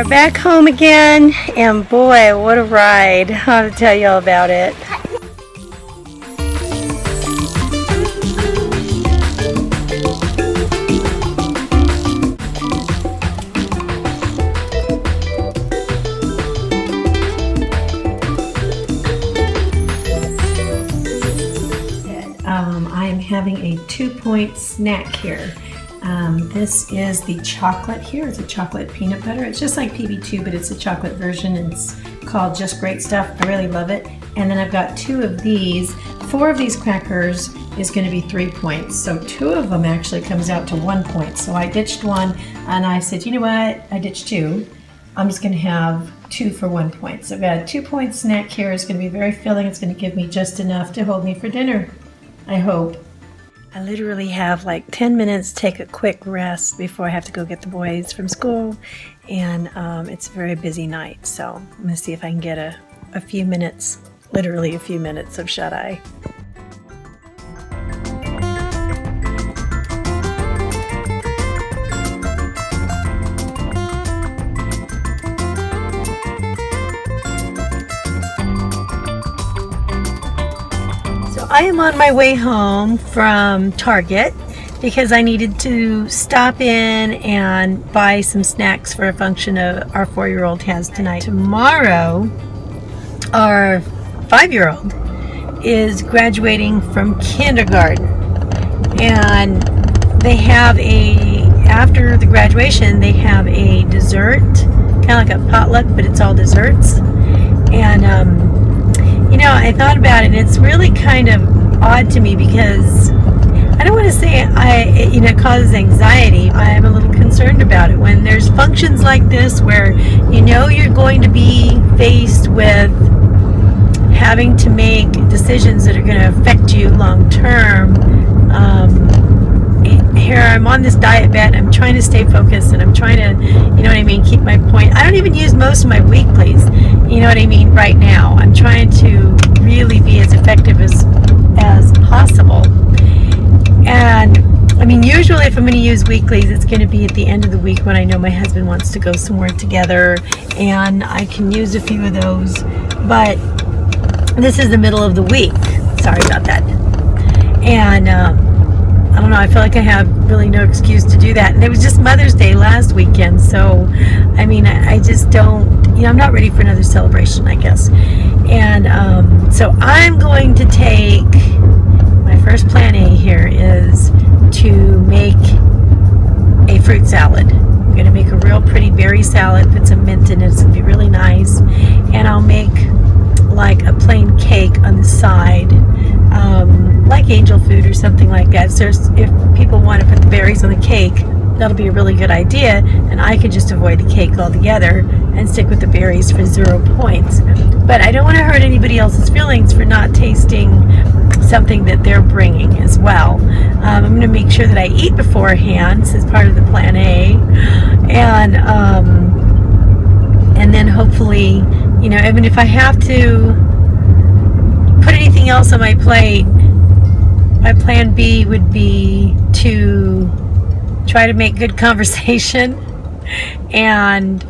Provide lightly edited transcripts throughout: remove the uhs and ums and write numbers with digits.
are back home again, and boy, what a ride. I'll have to tell you all about it. I am having a 2-point snack here. This is the chocolate here. It's a chocolate peanut butter. It's just like PB2, but it's a chocolate version. It's called Just Great Stuff. I really love it. And then I've got 2 of these. 4 of these crackers is going to be 3 points. So 2 of them actually comes out to 1 point. So I ditched 1 and I said, you know what? I ditched 2. I'm just going to have 2 for 1 point. So I've got a 2-point snack here. It's going to be very filling. It's going to give me just enough to hold me for dinner, I hope. I literally have like 10 minutes to take a quick rest before I have to go get the boys from school, and it's a very busy night, so I'm going to see if I can get a few minutes, literally a few minutes of shut-eye. I am on my way home from Target because I needed to stop in and buy some snacks for a function of our 4-year-old has tonight. Tomorrow, our 5-year-old is graduating from kindergarten, and they have after the graduation, they have a dessert, kind of like a potluck, but it's all desserts. And you know, I thought about it, and it's really kind of odd to me because I don't want to say it causes anxiety. I'm a little concerned about it when there's functions like this where you know you're going to be faced with having to make decisions that are going to affect you long term. Here I'm on this diet bet. I'm trying to stay focused, and I'm trying to, you know what I mean, keep my point. I don't even use most of my weeklies, you know what I mean, right now. I'm trying to really be as effective as possible. And I mean, usually if I'm going to use weeklies, it's going to be at the end of the week when I know my husband wants to go somewhere together, and I can use a few of those. But this is the middle of the week. Sorry about that. And I don't know, I feel like I have really no excuse to do that. And it was just Mother's Day last weekend, so I mean, I just don't, you know, I'm not ready for another celebration, I guess. And so I'm going to take, my first plan A here is to make a fruit salad. I'm going to make a real pretty berry salad, put some mint in it, it's going to be really nice. And I'll make like a plain cake on the side, like angel food or something like that. So if people want to put the berries on the cake, that'll be a really good idea, and I could just avoid the cake altogether and stick with the berries for 0 points. But I don't want to hurt anybody else's feelings for not tasting something that they're bringing as well. I'm going to make sure that I eat beforehand. This is part of the plan A, and then hopefully, you know, even if I have to put anything else on my plate, my plan B would be to try to make good conversation and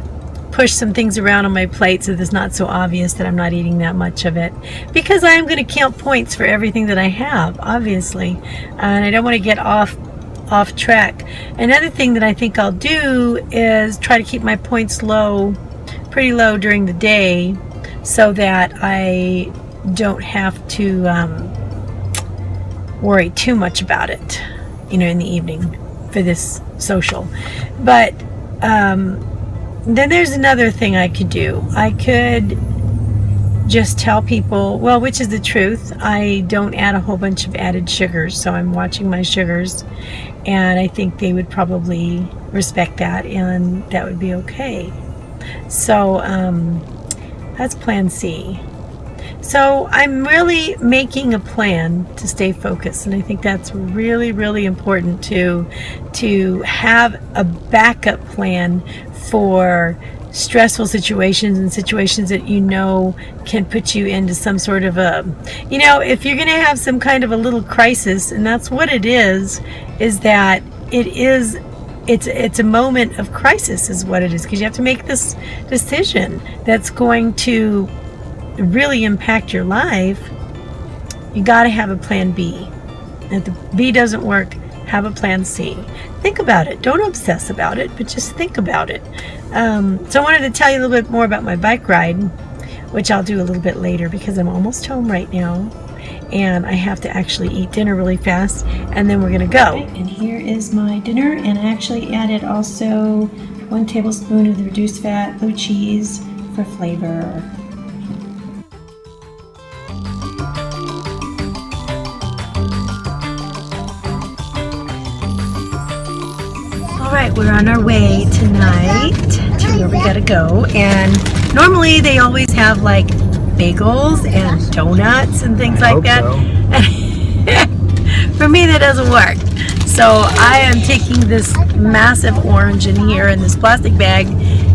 push some things around on my plate so that it's not so obvious that I'm not eating that much of it, because I am going to count points for everything that I have, obviously, and I don't want to get off track. Another thing that I think I'll do is try to keep my points low, pretty low during the day, so that I don't have to worry too much about it, you know, in the evening for this social. But then there's another thing I could do. I could just tell people, well, which is the truth, I don't add a whole bunch of added sugars, so I'm watching my sugars, and I think they would probably respect that, and that would be okay. So that's plan C. So I'm really making a plan to stay focused, and I think that's really, really important to have a backup plan for stressful situations and situations that you know can put you into some sort of a, you know, if you're going to have some kind of a little crisis, and that's what it is that it is it's a moment of crisis is what it is, because you have to make this decision that's going to really impact your life. You got to have a plan B. If the B doesn't work, have a plan C. Think about it. Don't obsess about it, but just think about it. So I wanted to tell you a little bit more about my bike ride, which I'll do a little bit later because I'm almost home right now. And I have to actually eat dinner really fast, and then we're going to go. And here is my dinner, and I actually added also 1 tablespoon of the reduced fat blue cheese for flavor. Alright, we're on our way tonight to where we gotta go, and normally they always have like bagels and donuts and things like that. So. For me, that doesn't work. So I am taking this massive orange in here in this plastic bag,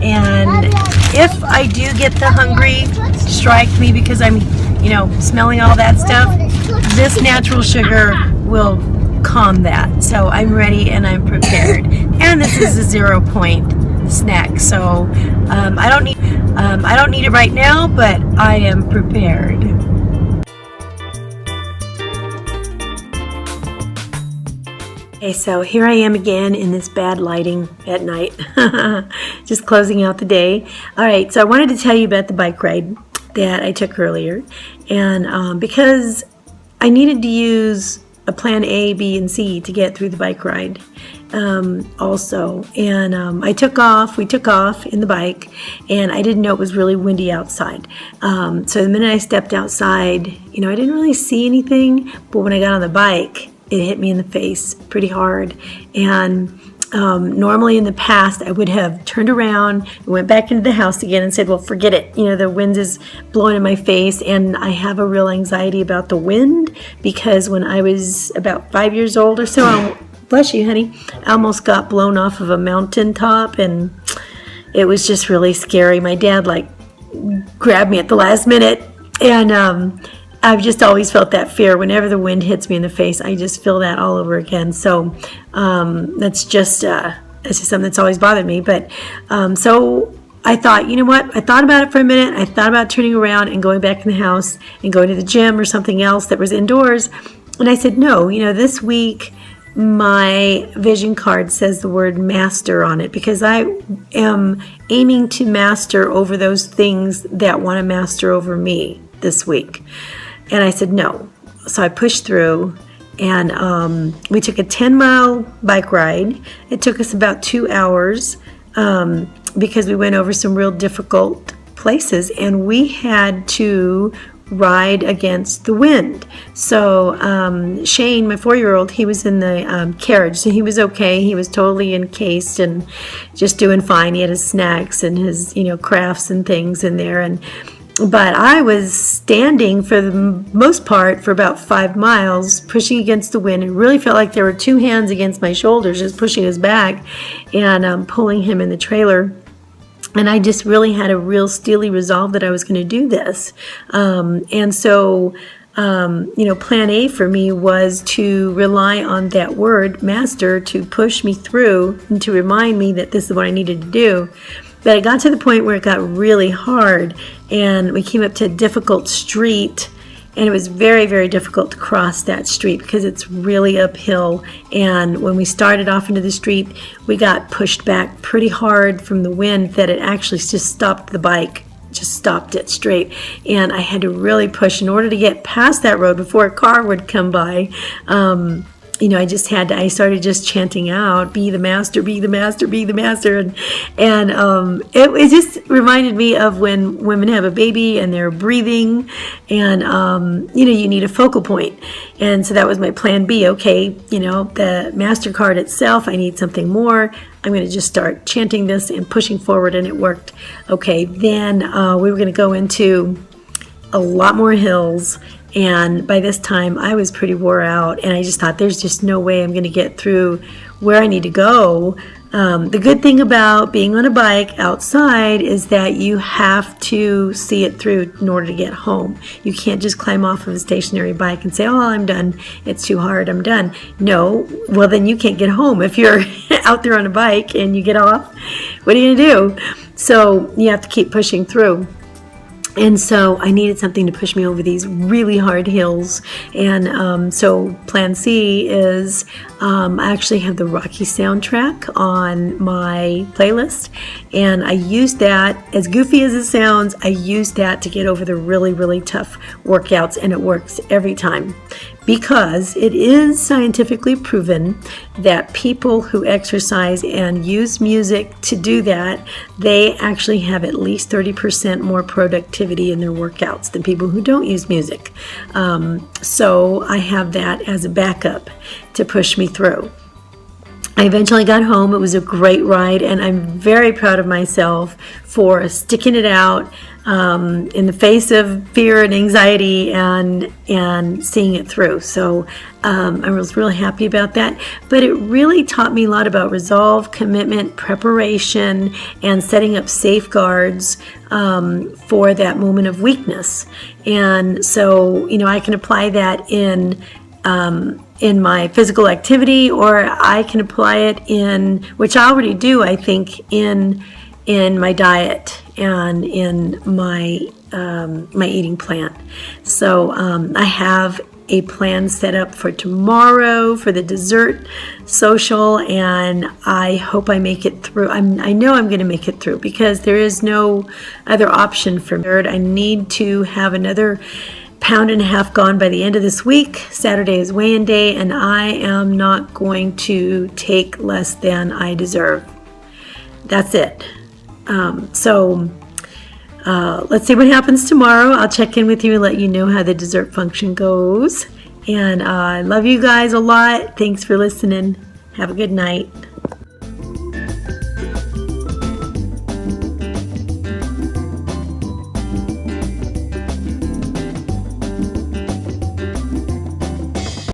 and if I do get the hungry strike me because I'm, smelling all that stuff, this natural sugar will calm that. So I'm ready and I'm prepared. And this is a 0 point snack, so I don't need it right now, but I am prepared. Okay, so here I am again in this bad lighting at night, just closing out the day. All right, so I wanted to tell you about the bike ride that I took earlier, and because I needed to use a plan A, B, and C to get through the bike ride also. And we took off in the bike, and I didn't know it was really windy outside. So the minute I stepped outside, I didn't really see anything, but when I got on the bike, it hit me in the face pretty hard. And normally in the past, I would have turned around and went back into the house again and said, well, forget it. The wind is blowing in my face, and I have a real anxiety about the wind because when I was about 5 years old or so, bless you, honey, I almost got blown off of a mountaintop, and it was just really scary. My dad grabbed me at the last minute, and I've just always felt that fear. Whenever the wind hits me in the face, I just feel that all over again. So that's just something that's always bothered me. But so I thought, you know what? I thought about it for a minute. I thought about turning around and going back in the house and going to the gym or something else that was indoors. And I said, no, this week my vision card says the word master on it, because I am aiming to master over those things that want to master over me this week. And I said no. So I pushed through, and we took a 10-mile bike ride. It took us about 2 hours because we went over some real difficult places, and we had to ride against the wind. So Shane, my 4-year-old, he was in the carriage, so he was okay. He was totally encased and just doing fine. He had his snacks and his crafts and things in there, but I was standing for the most part for about 5 miles, pushing against the wind. It really felt like there were 2 hands against my shoulders, just pushing us back and pulling him in the trailer. And I just really had a real steely resolve that I was going to do this. And so, plan A for me was to rely on that word, master, to push me through and to remind me that this is what I needed to do. But it got to the point where it got really hard, and we came up to a difficult street, and it was very, very difficult to cross that street because it's really uphill. And when we started off into the street, we got pushed back pretty hard from the wind that it actually just stopped the bike, just stopped it straight. And I had to really push in order to get past that road before a car would come by. I started just chanting out, be the master, be the master, be the master. And it just reminded me of when women have a baby and they're breathing and, you need a focal point. And so that was my plan B. Okay, the MasterCard itself, I need something more. I'm going to just start chanting this and pushing forward, and it worked. Okay, then we were going to go into a lot more hills. And by this time, I was pretty wore out, and I just thought there's just no way I'm going to get through where I need to go The good thing about being on a bike outside is that you have to see it through in order to get home. You can't just climb off of a stationary bike and say, oh, I'm done. It's too hard. I'm done. No, well, then you can't get home. If you're out there on a bike and you get off, what are you going to do? So you have to keep pushing through. And so I needed something to push me over these really hard hills. And so plan C is I actually have the Rocky soundtrack on my playlist. And I use that, as goofy as it sounds, I use that to get over the really, really tough workouts. And it works every time. Because it is scientifically proven that people who exercise and use music to do that, they actually have at least 30% more productivity in their workouts than people who don't use music. So I have that as a backup to push me through. I eventually got home. It was a great ride, and I'm very proud of myself for sticking it out in the face of fear and anxiety and seeing it through. So I was really happy about that. But it really taught me a lot about resolve, commitment, preparation, and setting up safeguards for that moment of weakness. And so, I can apply that in my physical activity, or I can apply it in, which I already do, I think, in my diet and in my eating plan. So I have a plan set up for tomorrow for the dessert social, and I hope I make it through. I know I'm going to make it through because there is no other option for me. I need to have another pound and a half gone by the end of this week. Saturday is weigh-in day, and I am not going to take less than I deserve. That's it. So let's see what happens tomorrow. I'll check in with you and let you know how the dessert function goes. And I love you guys a lot. Thanks for listening. Have a good night.